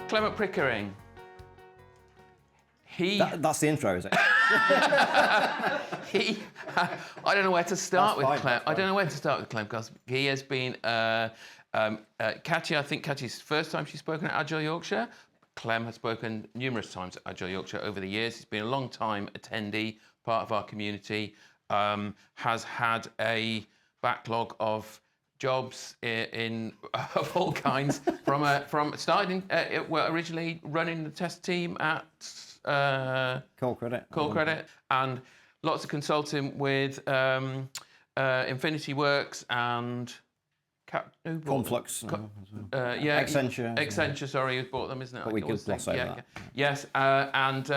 Clement Pickering. That's the intro, is it? I don't know where to start with Clem. I don't know where to start with Clem because he has been Catchy. I think Catchy's first time she's spoken at Agile Yorkshire. Clem has spoken numerous times at Agile Yorkshire over the years. He's been a long time attendee, part of our community. Has had a backlog of jobs in of all kinds from starting originally running the test team at Call Credit, and lots of consulting with Infinity Works and Conflux. Accenture. Sorry, who bought them, isn't it? But we could gloss over that. Yes, and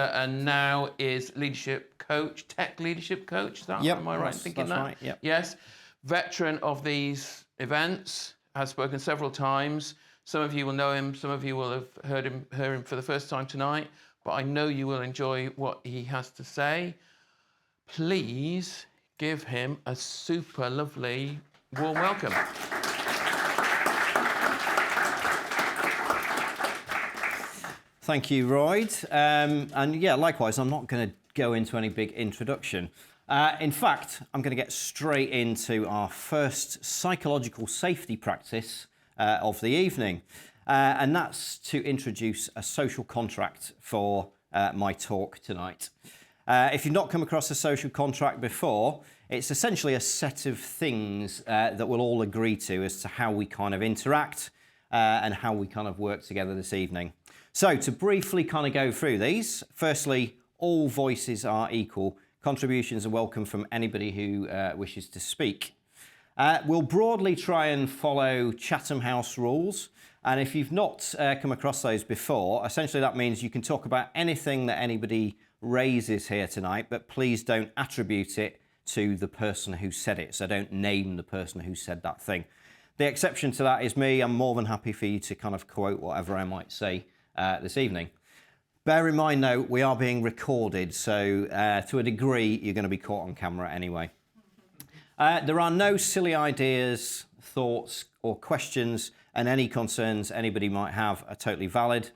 now is leadership coach, tech leadership coach. Is that am I right in thinking that? Right. Yep. Yes, veteran of these events, has spoken several times. Some of you will know him. Some of you will have heard him for the first time tonight. But I know you will enjoy what he has to say. Please give him a super lovely warm welcome. Thank you, Royd. And yeah, likewise, I'm not going to go into any big introduction. In fact, I'm going to get straight into our first psychological safety practice of the evening. And that's to introduce a social contract for my talk tonight. If you've not come across a social contract before, it's essentially a set of things that we'll all agree to as to how we kind of interact and how we kind of work together this evening. So to briefly kind of go through these, firstly, all voices are equal. Contributions are welcome from anybody who wishes to speak. We'll broadly try and follow Chatham House rules. And if you've not come across those before, essentially that means you can talk about anything that anybody raises here tonight, but please don't attribute it to the person who said it. So don't name the person who said that thing. The exception to that is me. I'm more than happy for you to kind of quote whatever I might say this evening. Bear in mind, though, we are being recorded, so to a degree, you're going to be caught on camera anyway. There are no silly ideas, thoughts, or questions, and any concerns anybody might have are totally valid.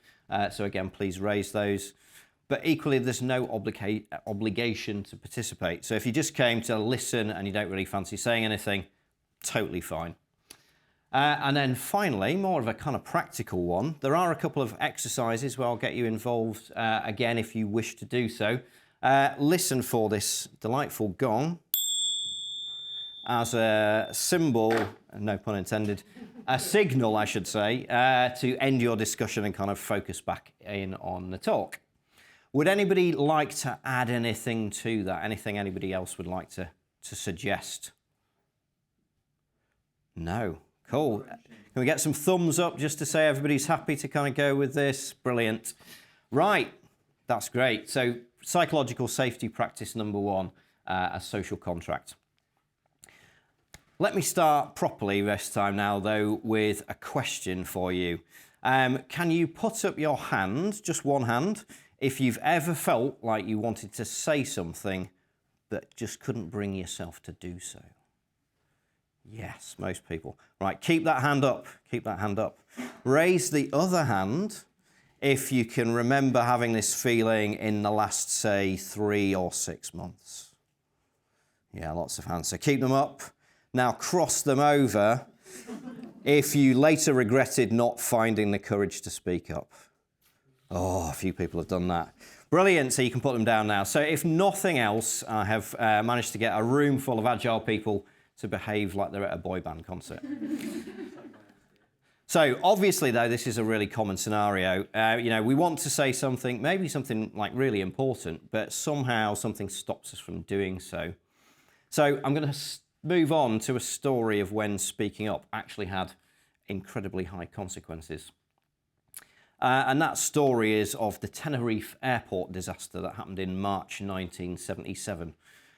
So again, please raise those. But equally, there's no obligation to participate. So if you just came to listen and you don't really fancy saying anything, totally fine. And then finally, more of a kind of practical one, there are a couple of exercises where I'll get you involved again if you wish to do so. Listen for this delightful gong as a symbol, no pun intended, a signal, I should say, to end your discussion and kind of focus back in on the talk. Would anybody like to add anything to that? Anything anybody else would like to suggest? No. Cool. Can we get some thumbs up just to say everybody's happy to kind of go with this? Brilliant. Right. That's great. So psychological safety practice number one, a social contract. Let me start properly this time now, though, with a question for you. Can you put up your hand, just one hand, if you've ever felt like you wanted to say something but just couldn't bring yourself to do so? Yes, most people. Right, keep that hand up. Keep that hand up. Raise the other hand if you can remember having this feeling in the last, say, 3 or 6 months. Yeah, lots of hands. So keep them up. Now cross them over if you later regretted not finding the courage to speak up. Oh, a few people have done that. Brilliant, so you can put them down now. So if nothing else, I have managed to get a room full of agile people to behave like they're at a boy band concert. So obviously, though, this is a really common scenario. We want to say something, maybe something like really important, but somehow something stops us from doing so. So I'm going to move on to a story of when speaking up actually had incredibly high consequences. And that story is of the Tenerife airport disaster that happened in March 1977.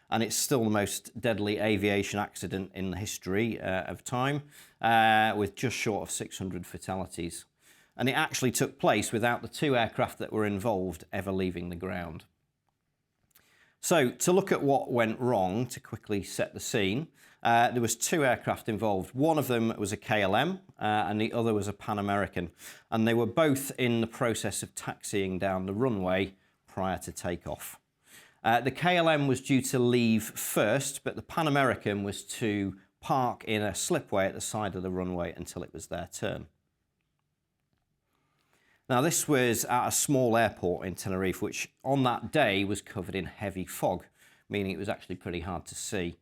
And it's still the most deadly aviation accident in the history of time, with just short of 600 fatalities. And it actually took place without the 2 aircraft that were involved ever leaving the ground. So to look at what went wrong, to quickly set the scene, there was 2 aircraft involved. One of them was a KLM and the other was a Pan American. And they were both in the process of taxiing down the runway prior to takeoff. The KLM was due to leave first, but the Pan American was to park in a slipway at the side of the runway until it was their turn. Now, this was at a small airport in Tenerife, which on that day was covered in heavy fog, meaning it was actually pretty hard to see.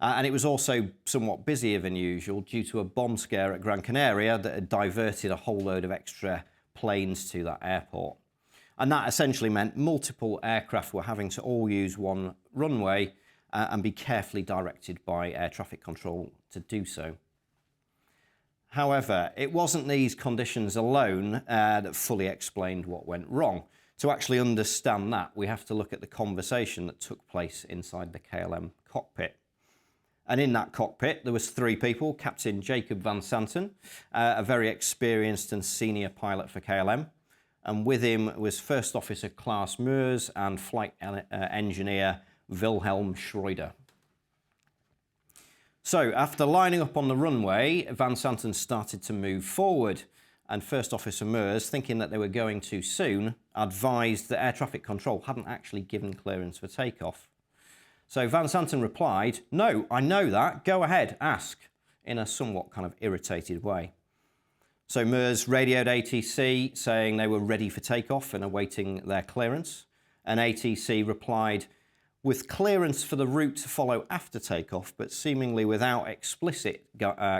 And it was also somewhat busier than usual due to a bomb scare at Gran Canaria that had diverted a whole load of extra planes to that airport. And that essentially meant multiple aircraft were having to all use one runway and be carefully directed by air traffic control to do so. However, it wasn't these conditions alone that fully explained what went wrong. To actually understand that, we have to look at the conversation that took place inside the KLM cockpit. And in that cockpit, there was 3 people: Captain Jacob Van Santen, a very experienced and senior pilot for KLM, and with him was First Officer Klaas Meurs and Flight Engineer Wilhelm Schroeder. So, after lining up on the runway, Van Santen started to move forward, and First Officer Meurs, thinking that they were going too soon, advised that air traffic control hadn't actually given clearance for takeoff. So Van Santen replied, "No, I know that. Go ahead, ask," in a somewhat kind of irritated way. So Meurs radioed ATC saying they were ready for takeoff and awaiting their clearance, and ATC replied, "With clearance for the route to follow after takeoff, but seemingly without explicit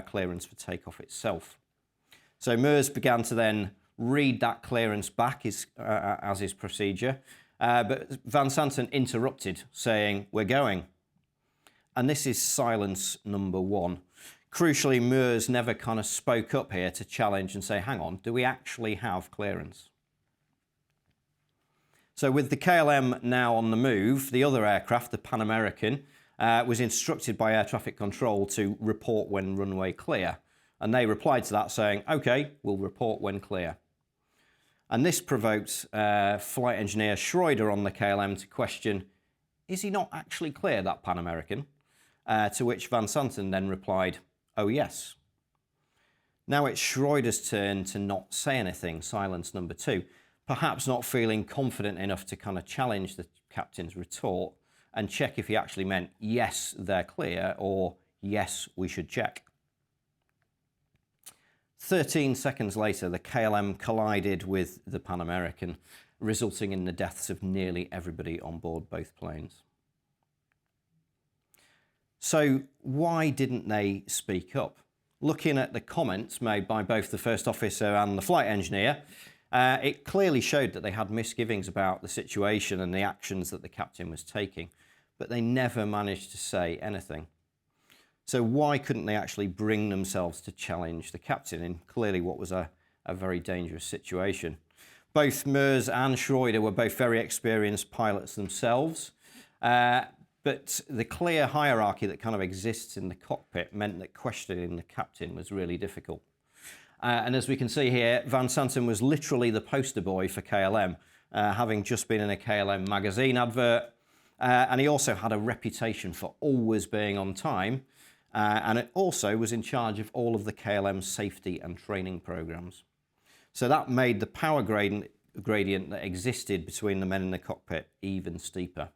clearance for takeoff itself." So Meurs began to then read that clearance back as his procedure, but Van Santen interrupted, saying, "We're going." And this is silence number 1. Crucially, Meurs never kind of spoke up here to challenge and say, hang on, do we actually have clearance? So with the KLM now on the move, the other aircraft, the Pan American, was instructed by air traffic control to report when runway clear. And they replied to that saying, "OK, we'll report when clear." And this provoked Flight Engineer Schroeder on the KLM to question, is he not actually clear, that Pan American? To which Van Santen then replied, "Oh yes." Now it's Schroeder's turn to not say anything, silence number 2, perhaps not feeling confident enough to kind of challenge the captain's retort and check if he actually meant, yes, they're clear, or yes, we should check. 13 seconds later, the KLM collided with the Pan American, resulting in the deaths of nearly everybody on board both planes. So why didn't they speak up? Looking at the comments made by both the first officer and the flight engineer, it clearly showed that they had misgivings about the situation and the actions that the captain was taking, but they never managed to say anything. So why couldn't they actually bring themselves to challenge the captain in clearly what was a very dangerous situation? Both Meurs and Schroeder were both very experienced pilots themselves, but the clear hierarchy that kind of exists in the cockpit meant that questioning the captain was really difficult. And as we can see here, Van Santen was literally the poster boy for KLM, having just been in a KLM magazine advert, and he also had a reputation for always being on time, and it also was in charge of all of the KLM safety and training programs. So that made the power gradient that existed between the men in the cockpit even steeper.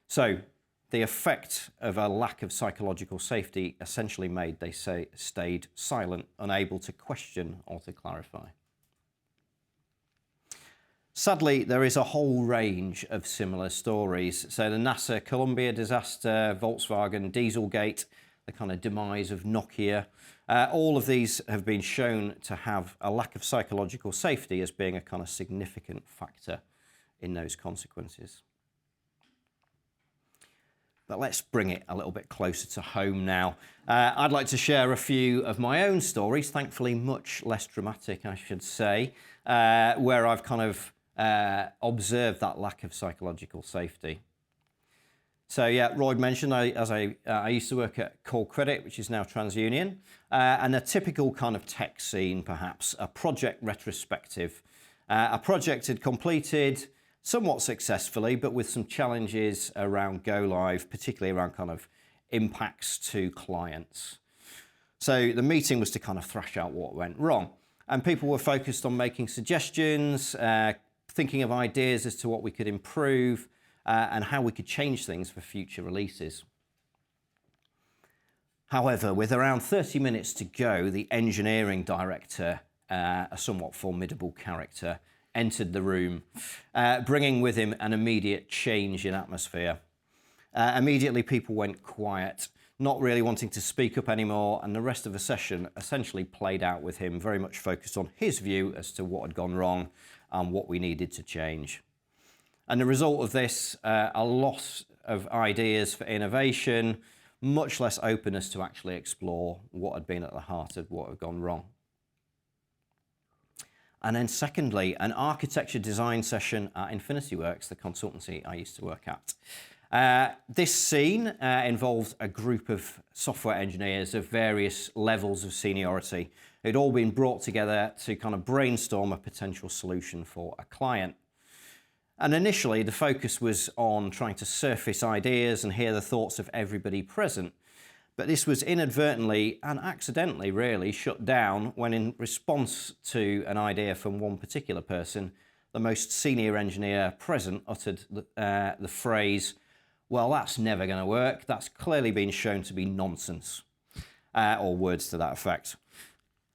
So the effect of a lack of psychological safety essentially made they stayed silent, unable to question or to clarify. Sadly, there is a whole range of similar stories. So the NASA Columbia disaster, Volkswagen Dieselgate, the kind of demise of Nokia, all of these have been shown to have a lack of psychological safety as being a kind of significant factor in those consequences. But let's bring it a little bit closer to home now. I'd like to share a few of my own stories, thankfully much less dramatic, I should say, where I've kind of observed that lack of psychological safety. So yeah, Roy mentioned I used to work at Core Credit, which is now TransUnion, and a typical kind of tech scene, perhaps, a project retrospective. A project had completed, somewhat successfully, but with some challenges around go live, particularly around kind of impacts to clients. So the meeting was to kind of thrash out what went wrong. And people were focused on making suggestions, thinking of ideas as to what we could improve and how we could change things for future releases. However, with around 30 minutes to go, the engineering director, a somewhat formidable character, entered the room, bringing with him an immediate change in atmosphere. Immediately, people went quiet, not really wanting to speak up anymore, and the rest of the session essentially played out with him, very much focused on his view as to what had gone wrong and what we needed to change. And the result of this, a loss of ideas for innovation, much less openness to actually explore what had been at the heart of what had gone wrong. And then secondly, an architecture design session at InfinityWorks, the consultancy I used to work at. This scene involved a group of software engineers of various levels of seniority who'd all been brought together to kind of brainstorm a potential solution for a client. And initially, the focus was on trying to surface ideas and hear the thoughts of everybody present. But this was inadvertently and accidentally really shut down when, in response to an idea from one particular person, the most senior engineer present uttered the phrase, "Well, that's never going to work. That's clearly been shown to be nonsense," or words to that effect.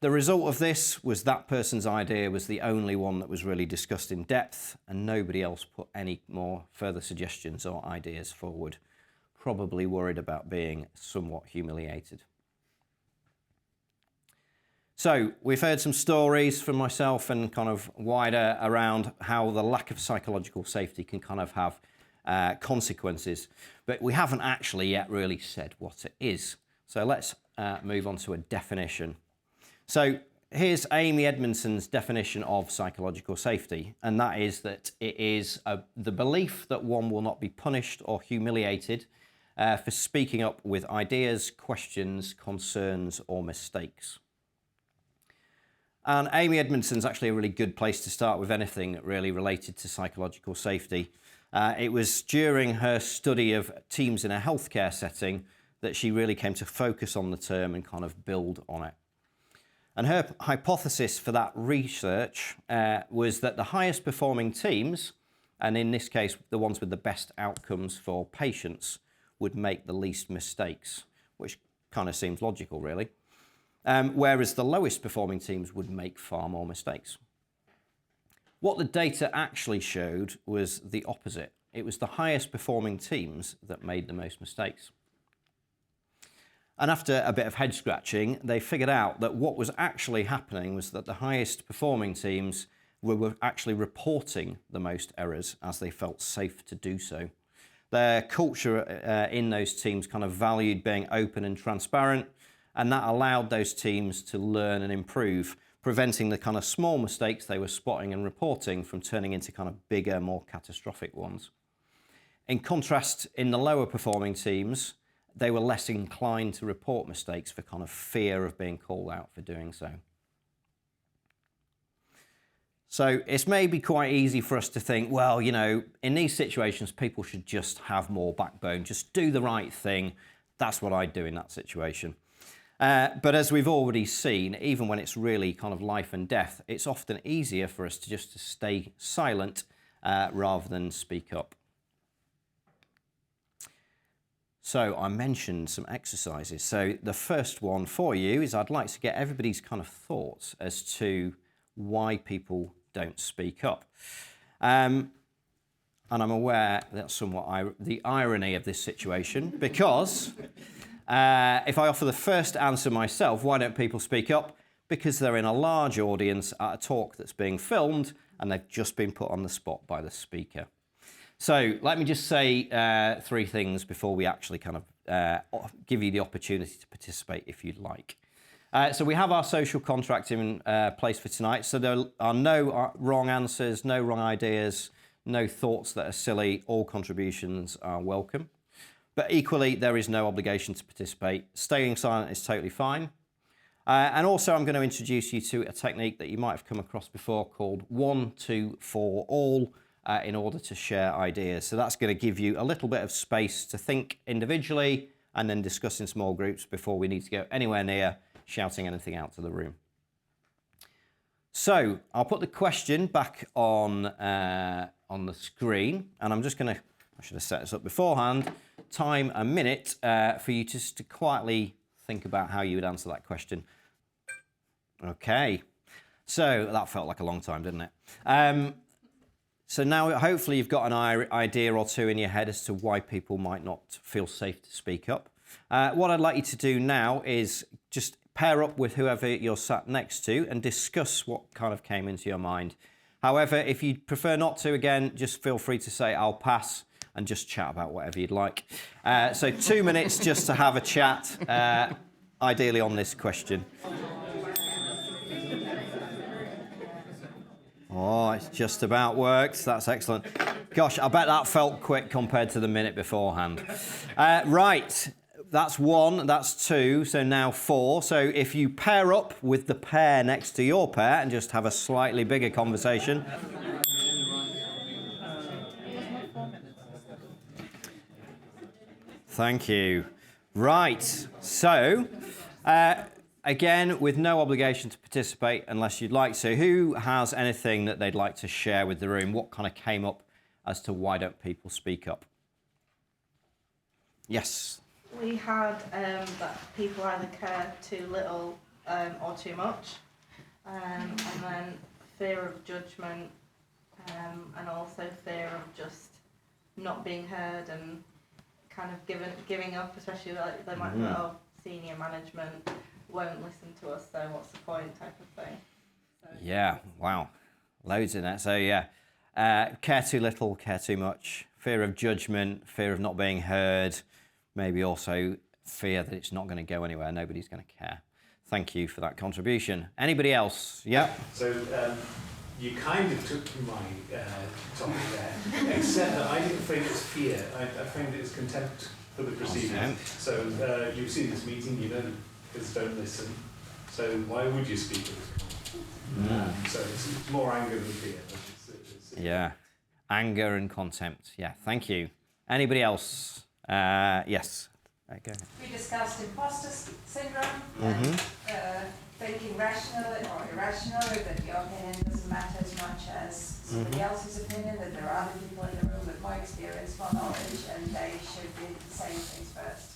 The result of this was that person's idea was the only one that was really discussed in depth, and nobody else put any more further suggestions or ideas forward, probably worried about being somewhat humiliated. So we've heard some stories from myself and kind of wider around how the lack of psychological safety can kind of have consequences, but we haven't actually yet really said what it is. So let's move on to a definition. So here's Amy Edmondson's definition of psychological safety, and that is that it is the belief that one will not be punished or humiliated for speaking up with ideas, questions, concerns, or mistakes. And Amy Edmondson's actually a really good place to start with anything really related to psychological safety. It was during her study of teams in a healthcare setting that she really came to focus on the term and kind of build on it. And her hypothesis for that research was that the highest performing teams, and in this case, the ones with the best outcomes for patients, would make the least mistakes, which kind of seems logical, really. Whereas the lowest performing teams would make far more mistakes. What the data actually showed was the opposite. It was the highest performing teams that made the most mistakes. And after a bit of head scratching, they figured out that what was actually happening was that the highest performing teams were actually reporting the most errors as they felt safe to do so. Their culture in those teams kind of valued being open and transparent, and that allowed those teams to learn and improve, preventing the kind of small mistakes they were spotting and reporting from turning into kind of bigger, more catastrophic ones. In contrast, in the lower performing teams, they were less inclined to report mistakes for kind of fear of being called out for doing so. So it's maybe quite easy for us to think, well, you know, in these situations, people should just have more backbone, just do the right thing. That's what I'd do in that situation. But as we've already seen, even when it's really kind of life and death, it's often easier for us to just stay silent rather than speak up. So I mentioned some exercises. So the first one for you is I'd like to get everybody's kind of thoughts as to why people don't speak up. And I'm aware that's somewhat the irony of this situation, because if I offer the first answer myself, why don't people speak up? Because they're in a large audience at a talk that's being filmed and they've just been put on the spot by the speaker. So let me just say three things before we actually kind of give you the opportunity to participate if you'd like. So we have our social contract in place for tonight. So there are no wrong answers, no wrong ideas, no thoughts that are silly. All contributions are welcome. But equally, there is no obligation to participate. Staying silent is totally fine. And also, I'm going to introduce you to a technique that you might have come across before called 1, 2, 4, all. in order to share ideas. So that's going to give you a little bit of space to think individually and then discuss in small groups before we need to go anywhere near shouting anything out to the room. So I'll put the question back on the screen, and I'm just going to, I should have set this up beforehand, time a minute for you just to quietly think about how you would answer that question. Okay, so that felt like a long time, didn't it? So now hopefully you've got an idea or two in your head as to why people might not feel safe to speak up. What I'd like you to do now is just pair up with whoever you're sat next to and discuss what kind of came into your mind. However, if you prefer not to, again, just feel free to say, I'll pass, and just chat about whatever you'd like. So 2 minutes just to have a chat, ideally on this question. Oh, it's just about worked. That's excellent. Gosh, I bet that felt quick compared to the minute beforehand. Right. That's 1, that's 2, so now 4. So if you pair up with the pair next to your pair and just have a slightly bigger conversation. Thank you. Right, so again, with no obligation to participate unless you'd like to, who has anything that they'd like to share with the room? What kind of came up as to why don't people speak up? Yes. We had that people either care too little or too much, and then fear of judgment, and also fear of just not being heard and kind of giving up, especially like they might be like, oh, senior management won't listen to us, so what's the point type of thing. So. Yeah, wow, loads in that. So yeah, care too little, care too much, fear of judgment, fear of not being heard. Maybe also fear that it's not going to go anywhere, nobody's going to care. Thank you for that contribution. Anybody else? Yeah? So you kind of took my topic there, except that I didn't frame it as fear. I framed it as contempt for the proceedings. So you've seen this meeting, you know kids don't listen. So why would you speak at this? So it's more anger than fear. Yeah, anger and contempt. Yeah, thank you. Anybody else? Yes. Go ahead. We discussed imposter syndrome and thinking rational or irrational, that your opinion doesn't matter as much as somebody else's opinion, that there are other people in the room with more experience, more knowledge, and they should be saying things first.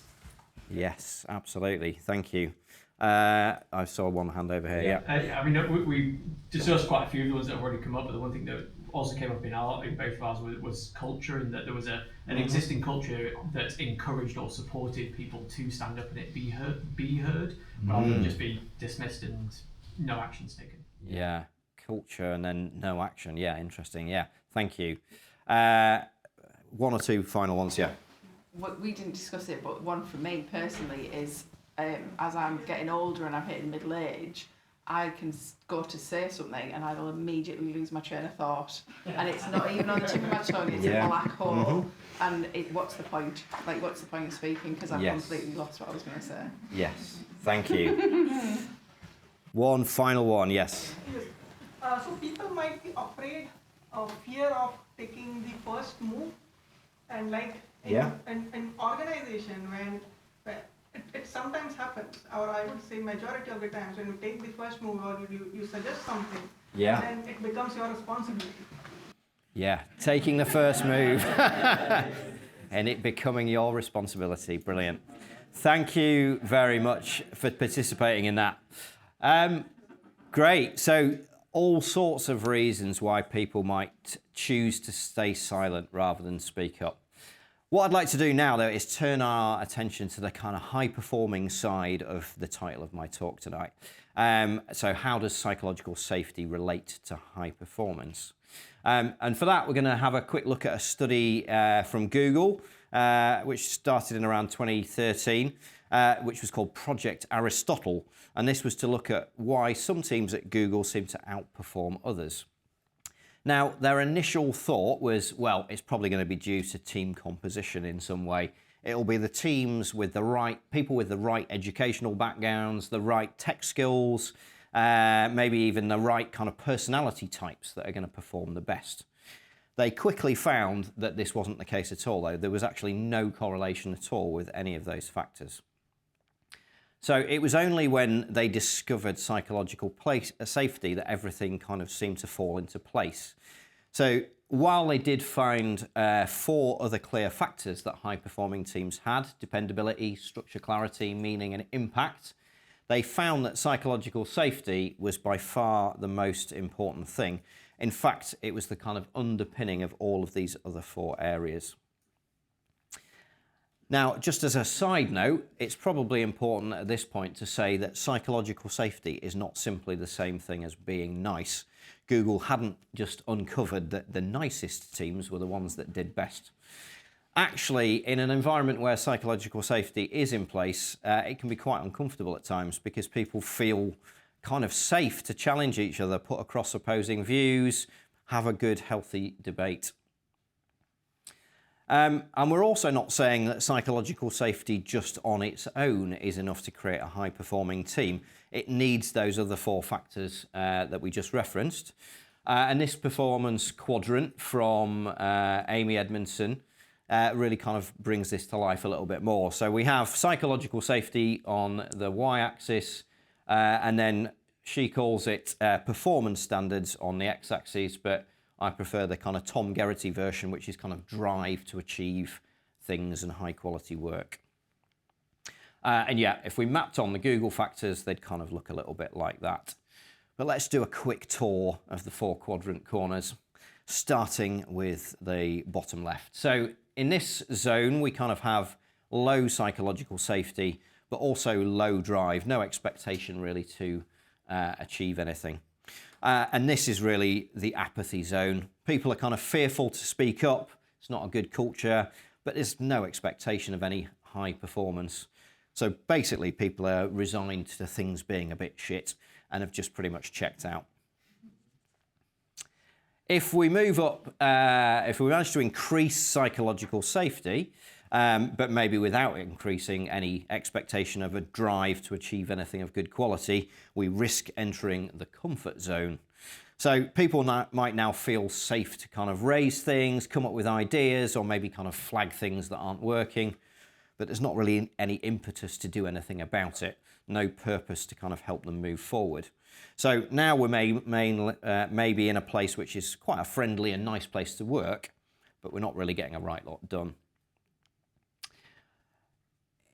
Yes, absolutely. Thank you. I saw one hand over here. Yeah. I mean, we discussed quite a few of the ones that have already come up, but the one thing that also came up in both of ours was culture, and that there was an existing culture that encouraged or supported people to stand up and be heard, rather than just be dismissed and no actions taken. Yeah, culture and then no action. Yeah, interesting. Yeah, thank you. 1 or 2 final ones. Yeah. We didn't discuss it, but one for me personally is as I'm getting older and I'm hitting middle age, I can go to say something and I will immediately lose my train of thought, and it's not even on the tip of my tongue, it's a black hole, and what's the point? Like, what's the point of speaking, because I've completely lost what I was going to say. Yes, thank you. One final one, yes. So people might be afraid of fear of taking the first move, and like in an organization when it sometimes happens, or I would say majority of the times, when you take the first move or you suggest something, then it becomes your responsibility. Yeah, taking the first move and it becoming your responsibility. Brilliant. Thank you very much for participating in that. Great. So all sorts of reasons why people might choose to stay silent rather than speak up. What I'd like to do now, though, is turn our attention to the kind of high-performing side of the title of my talk tonight. So how does psychological safety relate to high performance? And for that, we're going to have a quick look at a study from Google, which started in around 2013, which was called Project Aristotle. And this was to look at why some teams at Google seem to outperform others. Now, their initial thought was, well, it's probably going to be due to team composition in some way. It'll be the teams with the right people with the right educational backgrounds, the right tech skills, maybe even the right kind of personality types that are going to perform the best. They quickly found that this wasn't the case at all, though. There was actually no correlation at all with any of those factors. So it was only when they discovered psychological safety that everything kind of seemed to fall into place. So while they did find 4 other clear factors that high-performing teams had, dependability, structure, clarity, meaning and impact, they found that psychological safety was by far the most important thing. In fact, it was the kind of underpinning of all of these other 4 areas. Now, just as a side note, it's probably important at this point to say that psychological safety is not simply the same thing as being nice. Google hadn't just uncovered that the nicest teams were the ones that did best. Actually, in an environment where psychological safety is in place, it can be quite uncomfortable at times because people feel kind of safe to challenge each other, put across opposing views, have a good, healthy debate. And we're also not saying that psychological safety just on its own is enough to create a high-performing team. It needs those other 4 factors that we just referenced. And this performance quadrant from Amy Edmondson really kind of brings this to life a little bit more. So we have psychological safety on the y-axis, and then she calls it performance standards on the x-axis, but I prefer the kind of Tom Geraghty version, which is kind of drive to achieve things and high quality work. And yeah, if we mapped on the Google factors, they'd kind of look a little bit like that. But let's do a quick tour of the 4 quadrant corners, starting with the bottom left. So in this zone, we kind of have low psychological safety, but also low drive, no expectation really to achieve anything. And this is really the apathy zone. People are kind of fearful to speak up. It's not a good culture, but there's no expectation of any high performance. So basically, people are resigned to things being a bit shit and have just pretty much checked out. If we move up, if we manage to increase psychological safety, but maybe without increasing any expectation of a drive to achieve anything of good quality, we risk entering the comfort zone. So people might now feel safe to kind of raise things, come up with ideas, or maybe kind of flag things that aren't working, but there's not really any impetus to do anything about it, no purpose to kind of help them move forward. So now we're maybe in a place which is quite a friendly and nice place to work, but we're not really getting a right lot done.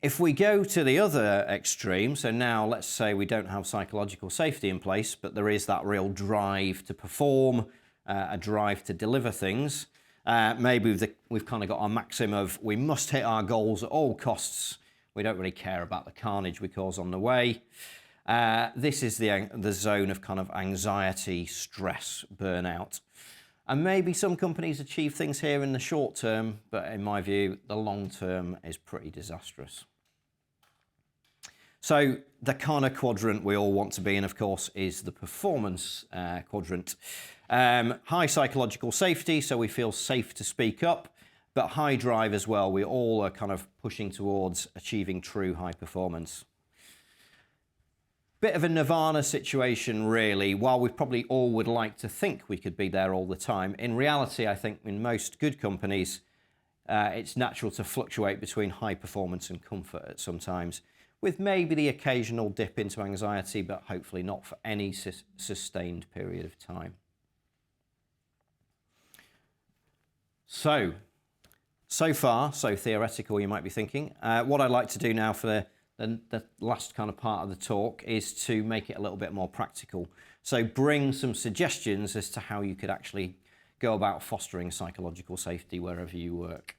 If we go to the other extreme, so now let's say we don't have psychological safety in place, but there is that real drive to perform, a drive to deliver things. Maybe we've kind of got our maxim of we must hit our goals at all costs. We don't really care about the carnage we cause on the way. This is the zone of kind of anxiety, stress, burnout. And maybe some companies achieve things here in the short term, but in my view, the long term is pretty disastrous. So the kind of quadrant we all want to be in, of course, is the performance quadrant. High psychological safety, so we feel safe to speak up, but high drive as well. We all are kind of pushing towards achieving true high performance. Bit of a nirvana situation, really. While we probably all would like to think we could be there all the time, in reality, I think in most good companies, it's natural to fluctuate between high performance and comfort at some times, with maybe the occasional dip into anxiety, but hopefully not for any sustained period of time. So far, so theoretical, you might be thinking. What I'd like to do now for the last kind of part of the talk is to make it a little bit more practical. So bring some suggestions as to how you could actually go about fostering psychological safety wherever you work.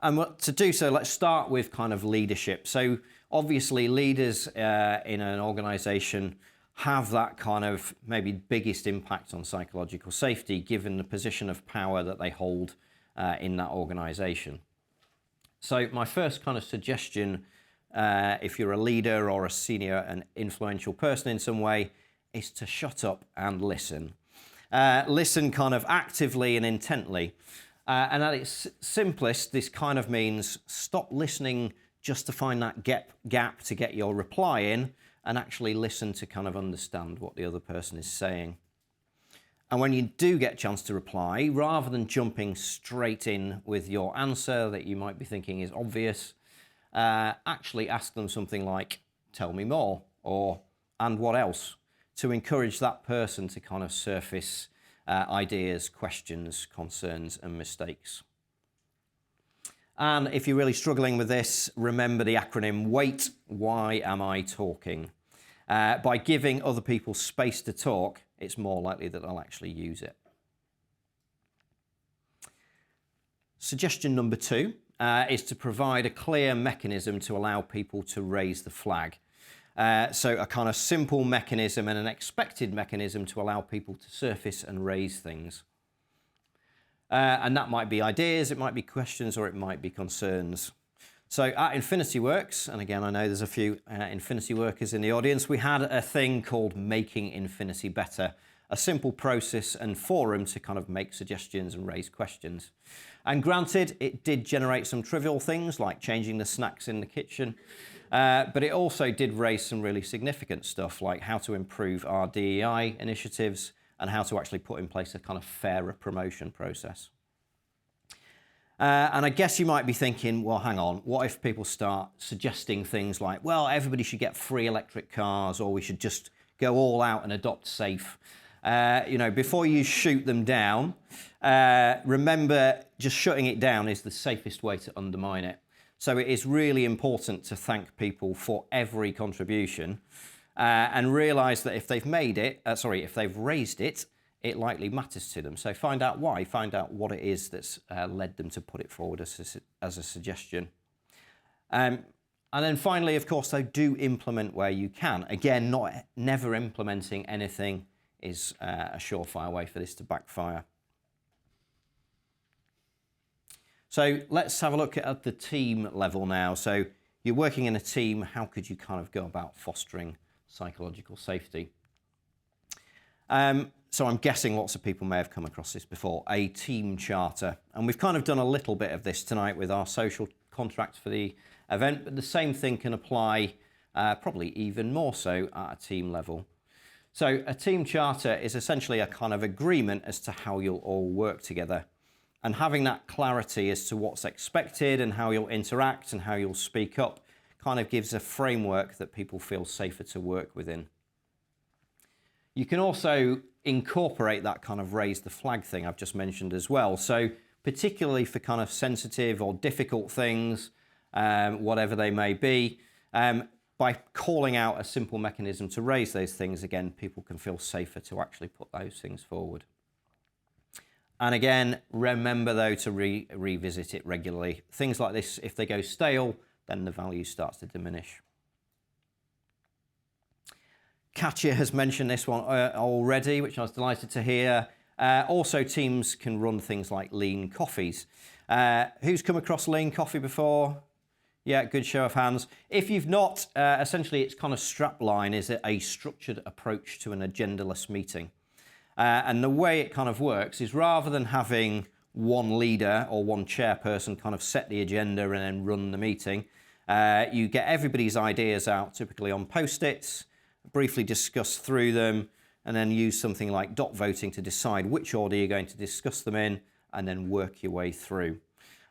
And to do so, let's start with kind of leadership. So obviously leaders in an organization have that kind of maybe biggest impact on psychological safety given the position of power that they hold in that organization. So my first kind of suggestion, if you're a leader or a senior and influential person in some way, is to shut up and listen. Listen kind of actively and intently. And at its simplest, this kind of means stop listening just to find that gap to get your reply in, and actually listen to kind of understand what the other person is saying. And when you do get a chance to reply, rather than jumping straight in with your answer that you might be thinking is obvious, actually ask them something like, tell me more, or and what else, to encourage that person to kind of surface ideas, questions, concerns, and mistakes. And if you're really struggling with this, remember the acronym WAIT, why am I talking? By giving other people space to talk, it's more likely that they'll actually use it. Suggestion number 2 is to provide a clear mechanism to allow people to raise the flag. So a kind of simple mechanism and an expected mechanism to allow people to surface and raise things. And that might be ideas, it might be questions, or it might be concerns. So at Infinity Works, and again, I know there's a few Infinity workers in the audience, we had a thing called Making Infinity Better, a simple process and forum to kind of make suggestions and raise questions. And granted, it did generate some trivial things like changing the snacks in the kitchen, but it also did raise some really significant stuff like how to improve our DEI initiatives and how to actually put in place a kind of fairer promotion process. And I guess you might be thinking, well, hang on, what if people start suggesting things like, well, everybody should get free electric cars, or we should just go all out and adopt safe? You know, before you shoot them down, remember just shutting it down is the safest way to undermine it. So it is really important to thank people for every contribution and realise that if they've made it, if they've raised it, it likely matters to them. So find out why, find out what it is that's led them to put it forward as a suggestion. And then finally, of course, though, do implement where you can. Again, never implementing anything is a surefire way for this to backfire. So let's have a look at the team level now. So you're working in a team, how could you kind of go about fostering psychological safety? So I'm guessing lots of people may have come across this before, a team charter. And we've kind of done a little bit of this tonight with our social contract for the event, but the same thing can apply probably even more so at a team level. So a team charter is essentially a kind of agreement as to how you'll all work together. And having that clarity as to what's expected and how you'll interact and how you'll speak up kind of gives a framework that people feel safer to work within. You can also incorporate that kind of raise the flag thing I've just mentioned as well. So particularly for kind of sensitive or difficult things, whatever they may be, by calling out a simple mechanism to raise those things, again, people can feel safer to actually put those things forward. And again, remember though to revisit it regularly. Things like this, if they go stale, then the value starts to diminish. Katya has mentioned this one already, which I was delighted to hear. Also, teams can run things like lean coffees. Who's come across lean coffee before? Yeah, good show of hands. If you've not, essentially its kind of strapline is a structured approach to an agendaless meeting. And the way it kind of works is rather than having one leader or one chairperson kind of set the agenda and then run the meeting, you get everybody's ideas out, typically on Post-its, briefly discuss through them, and then use something like dot voting to decide which order you're going to discuss them in, and then work your way through.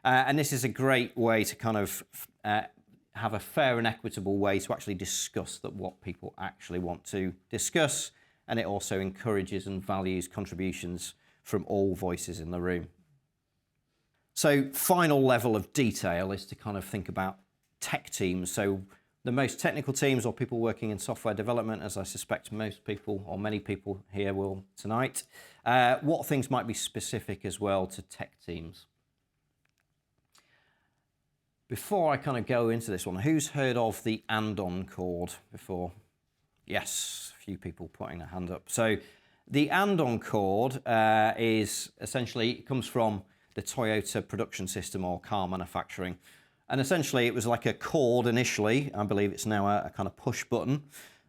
And this is a great way to kind of have a fair and equitable way to actually discuss what people actually want to discuss, and it also encourages and values contributions from all voices in the room. So final level of detail is to kind of think about tech teams. So the most technical teams or people working in software development, as I suspect most people or many people here will tonight, what things might be specific as well to tech teams? Before I kind of go into this one, who's heard of the and-on chord before? Yes, a few people putting a hand up. So the and-on chord is essentially, it comes from the Toyota production system or car manufacturing. And essentially it was like a cord initially, I believe it's now a kind of push button,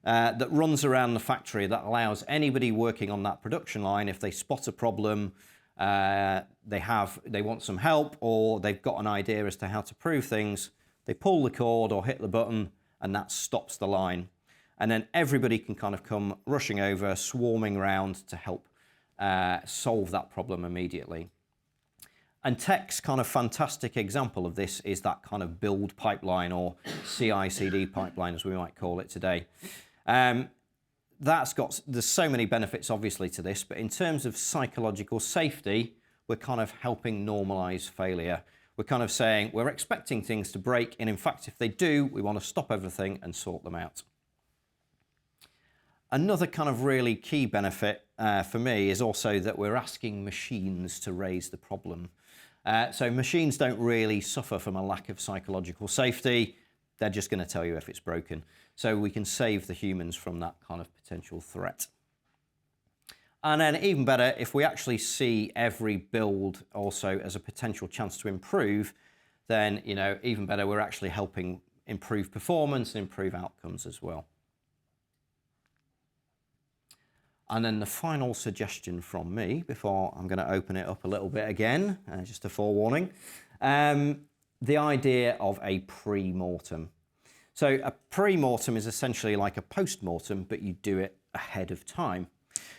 that runs around the factory that allows anybody working on that production line, if they spot a problem, they want some help, or they've got an idea as to how to prove things, they pull the cord or hit the button and that stops the line. And then everybody can kind of come rushing over, swarming around to help solve that problem immediately. And tech's kind of fantastic example of this is that kind of build pipeline, or CI/CD pipeline, as we might call it today. There's so many benefits, obviously, to this, but in terms of psychological safety, we're kind of helping normalize failure. We're kind of saying we're expecting things to break, and in fact, if they do, we want to stop everything and sort them out. Another kind of really key benefit for me is also that we're asking machines to raise the problem. So machines don't really suffer from a lack of psychological safety. They're just going to tell you if it's broken. So we can save the humans from that kind of potential threat. And then even better, if we actually see every build also as a potential chance to improve, then, you know, even better, we're actually helping improve performance and improve outcomes as well. And then the final suggestion from me, before I'm going to open it up a little bit again, just a forewarning, the idea of a pre-mortem. So a pre-mortem is essentially like a post-mortem, but you do it ahead of time.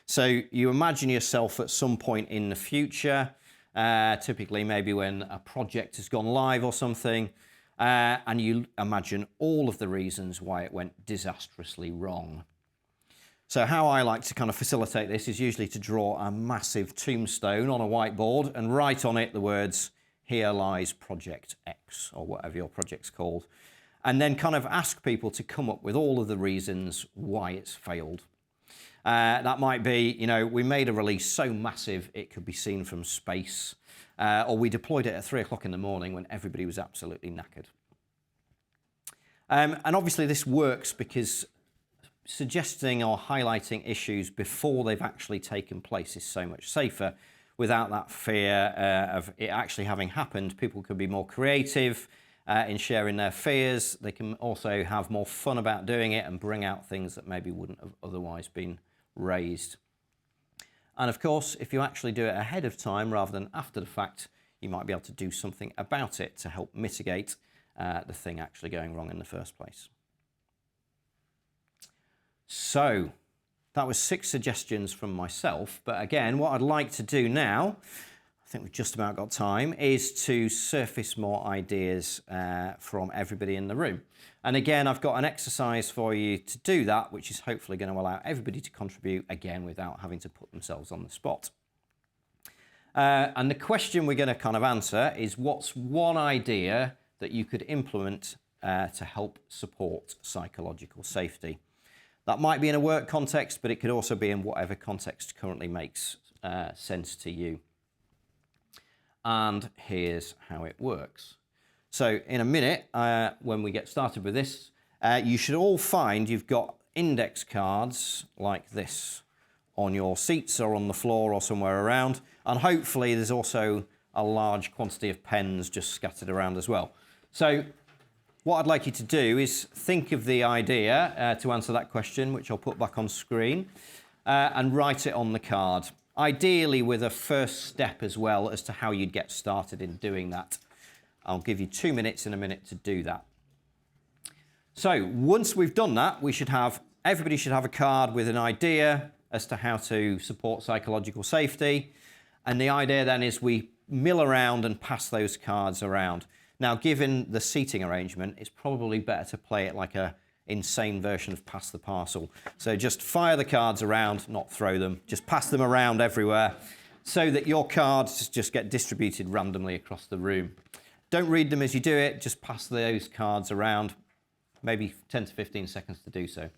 So you imagine yourself at some point in the future, typically maybe when a project has gone live or something, and you imagine all of the reasons why it went disastrously wrong. So how I like to kind of facilitate this is usually to draw a massive tombstone on a whiteboard and write on it the words, "Here lies Project X," or whatever your project's called, and then kind of ask people to come up with all of the reasons why it's failed. That might be, you know, we made a release so massive it could be seen from space, or we deployed it at 3 o'clock in the morning when everybody was absolutely knackered. And obviously this works because suggesting or highlighting issues before they've actually taken place is so much safer. Without that fear of it actually having happened, people can be more creative in sharing their fears. They can also have more fun about doing it and bring out things that maybe wouldn't have otherwise been raised. And of course, if you actually do it ahead of time rather than after the fact, you might be able to do something about it to help mitigate the thing actually going wrong in the first place. So that was 6 suggestions from myself, but again, what I'd like to do now, I think we've just about got time, is to surface more ideas from everybody in the room. And again, I've got an exercise for you to do that, which is hopefully going to allow everybody to contribute again without having to put themselves on the spot. And the question we're going to kind of answer is, what's one idea that you could implement to help support psychological safety? That might be in a work context, but it could also be in whatever context currently makes sense to you. And here's how it works. So in a minute, when we get started with this, you should all find you've got index cards like this on your seats or on the floor or somewhere around. And hopefully there's also a large quantity of pens just scattered around as well. So what I'd like you to do is think of the idea to answer that question, which I'll put back on screen, and write it on the card. Ideally with a first step as well as to how you'd get started in doing that. I'll give you 2 minutes in a minute to do that. So once we've done that, everybody should have a card with an idea as to how to support psychological safety. And the idea then is we mill around and pass those cards around. Now, given the seating arrangement, it's probably better to play it like a insane version of pass the parcel. So just fire the cards around, not throw them, just pass them around everywhere so that your cards just get distributed randomly across the room. Don't read them as you do it, just pass those cards around, maybe 10 to 15 seconds to do so.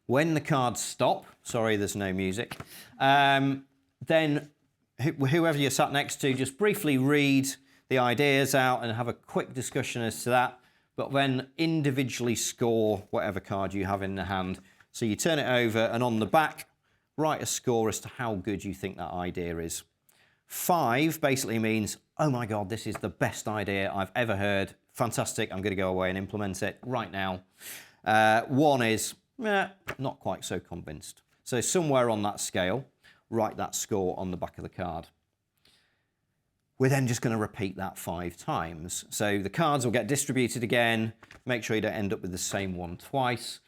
When the cards stop, sorry there's no music, then whoever you're sat next to, just briefly read the ideas out and have a quick discussion as to that, but then individually score whatever card you have in the hand. So you turn it over and on the back, write a score as to how good you think that idea is. 5 basically means, oh my God, this is the best idea I've ever heard. Fantastic, I'm going to go away and implement it right now. 1 is, not quite so convinced. So somewhere on that scale, write that score on the back of the card. We're then just going to repeat that 5 times. So the cards will get distributed again. Make sure you don't end up with the same one twice.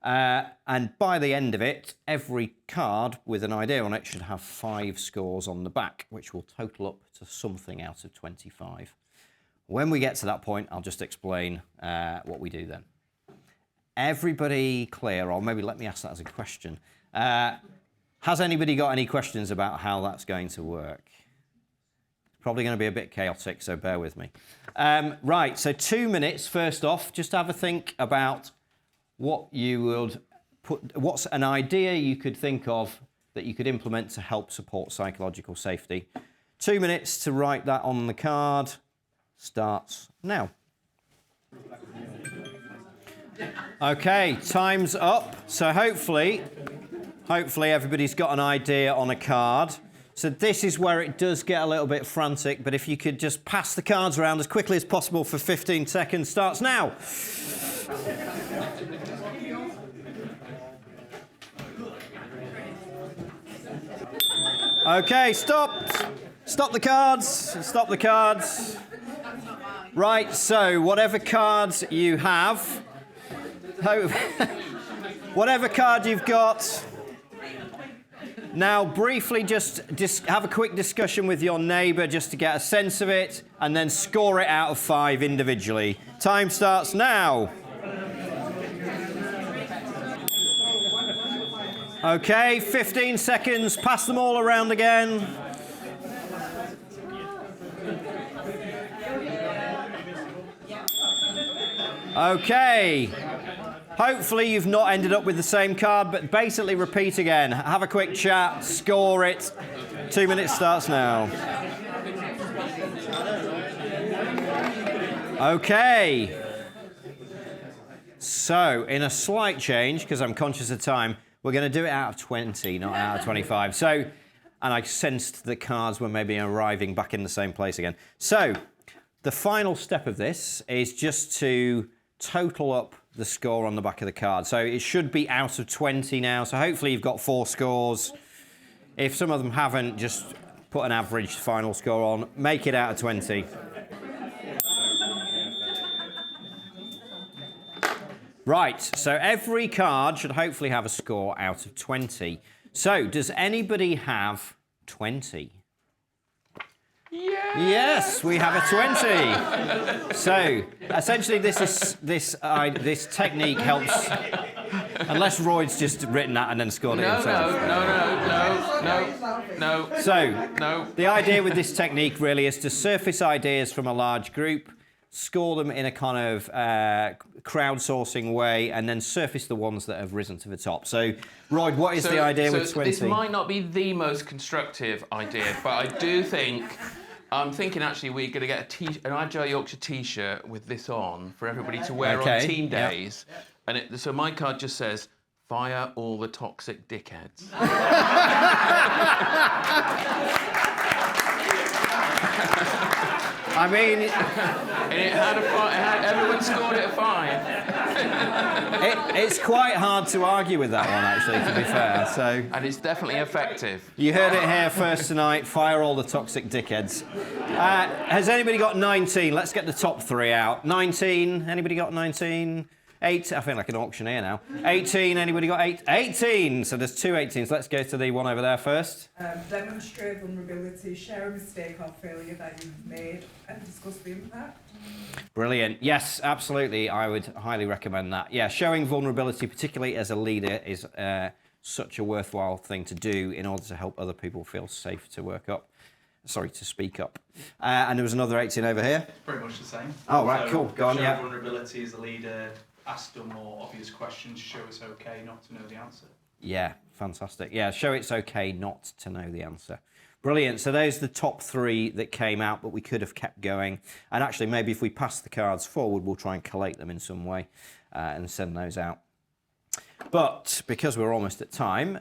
And by the end of it, every card with an idea on it should have 5 scores on the back, which will total up to something out of 25. When we get to that point, I'll just explain what we do then. Everybody clear? Or maybe let me ask that as a question. Has anybody got any questions about how that's going to work? It's probably going to be a bit chaotic, so bear with me. Right, so 2 minutes first off. Just have a think about what you would put, what's an idea you could think of that you could implement to help support psychological safety. 2 minutes to write that on the card. Starts now. Okay, time's up. So hopefully everybody's got an idea on a card. So this is where it does get a little bit frantic, but if you could just pass the cards around as quickly as possible for 15 seconds. Starts now. Okay, stop. Stop the cards. Stop the cards. Right, so whatever cards you have, whatever card you've got, now briefly just have a quick discussion with your neighbour just to get a sense of it, and then score it out of 5 individually. Time starts now. Okay, 15 seconds, pass them all around again. Okay, hopefully you've not ended up with the same card, but basically repeat again. Have a quick chat, score it. 2 minutes starts now. Okay. So, in a slight change, because I'm conscious of time, we're going to do it out of 20, not out of 25. So, and I sensed the cards were maybe arriving back in the same place again. So, the final step of this is just to total up the score on the back of the card. So it should be out of 20 now. So hopefully you've got 4 scores. If some of them haven't, just put an average final score on. Make it out of 20. Right, so every card should hopefully have a score out of 20. So, does anybody have 20? Yes, we have a 20. So, essentially, this technique helps. Unless Royd's just written that and then scored it himself. No. So, the idea with this technique really is to surface ideas from a large group, score them in a kind of crowdsourcing way, and then surface the ones that have risen to the top. So, Royd, what is the idea with 20? This might not be the most constructive idea, but I do think, I'm thinking actually we're going to get an Agile Yorkshire t-shirt with this on for everybody to wear on team days. Yep. And so my card just says, fire all the toxic dickheads. I mean, and everyone scored it a 5. It's quite hard to argue with that one, actually, to be fair. So, and it's definitely effective. You heard it here first tonight. Fire all the toxic dickheads. Has anybody got 19? Let's get the top 3 out. 19. Anybody got 19? 8. I feel like an auctioneer now. 18. Anybody got 8? 18. So there's 2 18s. Let's go to the one over there first. Demonstrate vulnerability, share a mistake or failure that you've made, and discuss the impact. Brilliant. Yes, absolutely. I would highly recommend that. Yeah, showing vulnerability, particularly as a leader, is such a worthwhile thing to do in order to help other people feel safe to speak up. And there was another 18 over here. It's pretty much the same. Oh, right, so cool. Go on, yeah. Vulnerability as a leader, ask them more obvious questions, show it's okay not to know the answer. Yeah, fantastic. Yeah, show it's okay not to know the answer. Brilliant. So those are the top 3 that came out, but we could have kept going. And actually, maybe if we pass the cards forward, we'll try and collate them in some way and send those out. But because we're almost at time,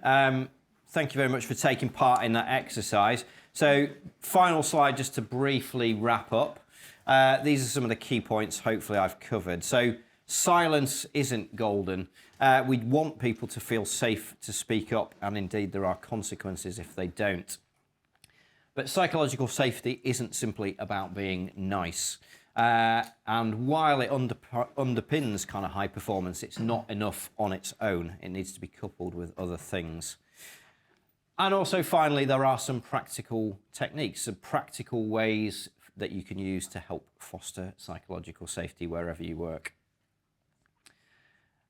thank you very much for taking part in that exercise. So final slide, just to briefly wrap up. These are some of the key points hopefully I've covered. So silence isn't golden. We want people to feel safe to speak up, and indeed there are consequences if they don't. But psychological safety isn't simply about being nice. And while it underpins kind of high performance, it's not enough on its own. It needs to be coupled with other things. And also, finally, there are some practical techniques, some practical ways that you can use to help foster psychological safety wherever you work.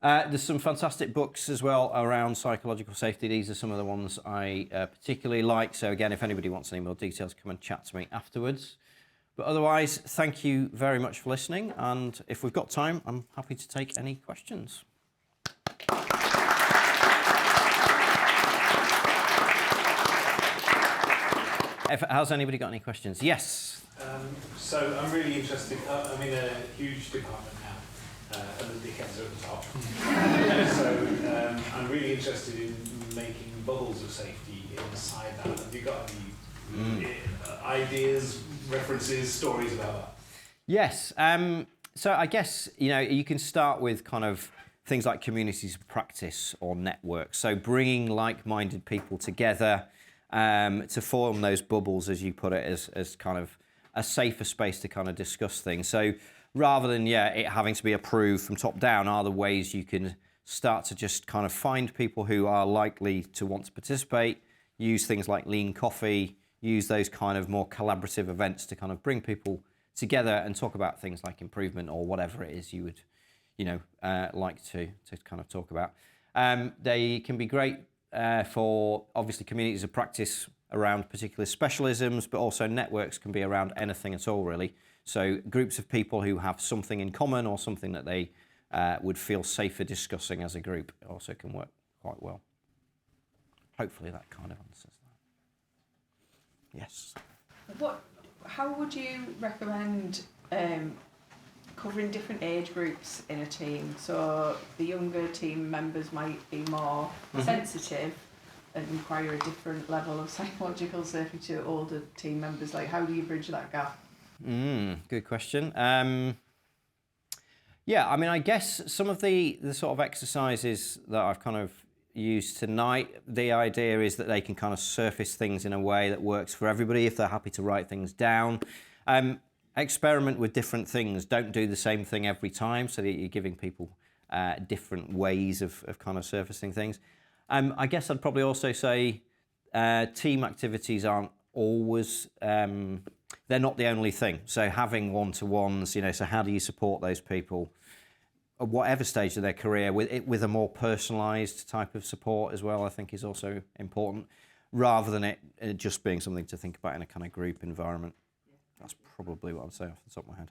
There's some fantastic books as well around psychological safety. These are some of the ones I particularly like. So again, if anybody wants any more details, come and chat to me afterwards. But otherwise, thank you very much for listening. And if we've got time, I'm happy to take any questions. Has anybody got any questions? Yes. So I'm really interested. I'm in a huge department now, and the dickheads are at the top. So I'm really interested in making bubbles of safety inside that. Have you got any ideas, references, stories about that? Yes. So I guess, you can start with kind of things like communities of practice or networks. So bringing like-minded people together to form those bubbles, as you put it, as kind of a safer space to kind of discuss things. So rather than, it having to be approved from top down, are the ways you can start to just kind of find people who are likely to want to participate, use things like Lean Coffee, use those kind of more collaborative events to kind of bring people together and talk about things like improvement or whatever it is you would, like to kind of talk about. They can be great for obviously communities of practice around particular specialisms, but also networks can be around anything at all, really. So groups of people who have something in common or something that they would feel safer discussing as a group also can work quite well. Hopefully that kind of answers that. Yes. How would you recommend covering different age groups in a team? So the younger team members might be more sensitive and require a different level of psychological safety to older team members. Like, how do you bridge that gap? Good question. I guess some of the sort of exercises that I've kind of used tonight, the idea is that they can kind of surface things in a way that works for everybody if they're happy to write things down. Experiment with different things. Don't do the same thing every time, so that you're giving people different ways of kind of surfacing things. I guess I'd probably also say team activities aren't always, they're not the only thing. So having one-to-ones, so how do you support those people at whatever stage of their career with a more personalised type of support as well, I think is also important, rather than it just being something to think about in a kind of group environment. That's probably what I'd say off the top of my head.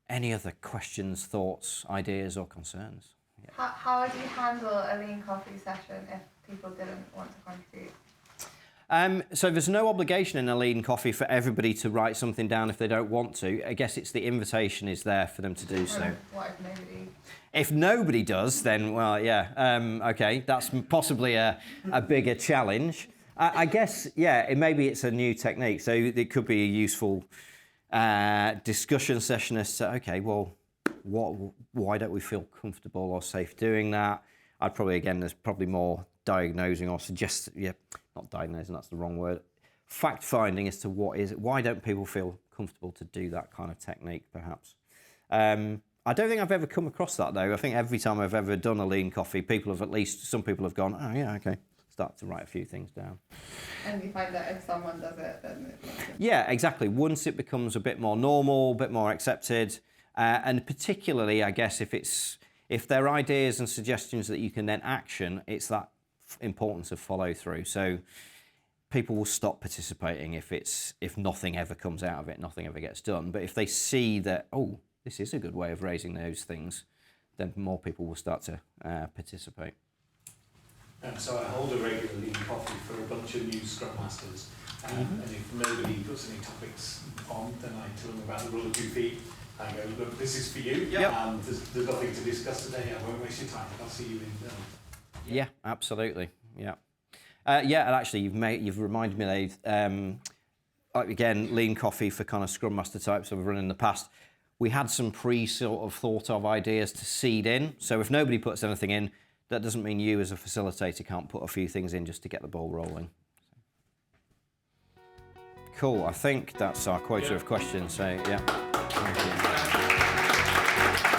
Any other questions, thoughts, ideas or concerns? Yeah. How would you handle a Lean Coffee session if people didn't want to contribute? So there's no obligation in a Lean Coffee for everybody to write something down if they don't want to. I guess it's the invitation is there for them to do so. What if nobody? If nobody does, then, well, okay, that's possibly a bigger challenge. I guess, maybe it's a new technique. So it could be a useful discussion session as to, okay, well, why don't we feel comfortable or safe doing that? There's probably more diagnosing or not diagnosing, that's the wrong word. Fact finding as to why don't people feel comfortable to do that kind of technique, perhaps. I don't think I've ever come across that though. I think every time I've ever done a Lean Coffee, some people have gone, oh yeah, okay. Start to write a few things down. And you find that if someone does it, then Yeah, exactly. Once it becomes a bit more normal, a bit more accepted, and particularly, I guess, if there are ideas and suggestions that you can then action, it's that importance of follow through. So people will stop participating if nothing ever comes out of it, nothing ever gets done. But if they see that, oh, this is a good way of raising those things, then more people will start to participate. So I hold a regular Lean Coffee for a bunch of new Scrum Masters, and if nobody puts any topics on, then I tell them about the rule of 2 feet. I go, look, this is for you. Yep. There's nothing to discuss today. I won't waste your time. I'll see you in. Yeah, absolutely. Yeah. And actually, you've reminded me that again, Lean Coffee for kind of Scrum Master types I've run in the past. We had some sort of thought of ideas to seed in. So if nobody puts anything in, that doesn't mean you as a facilitator can't put a few things in just to get the ball rolling. Cool. I think that's our quota of questions. So, yeah. Thank you.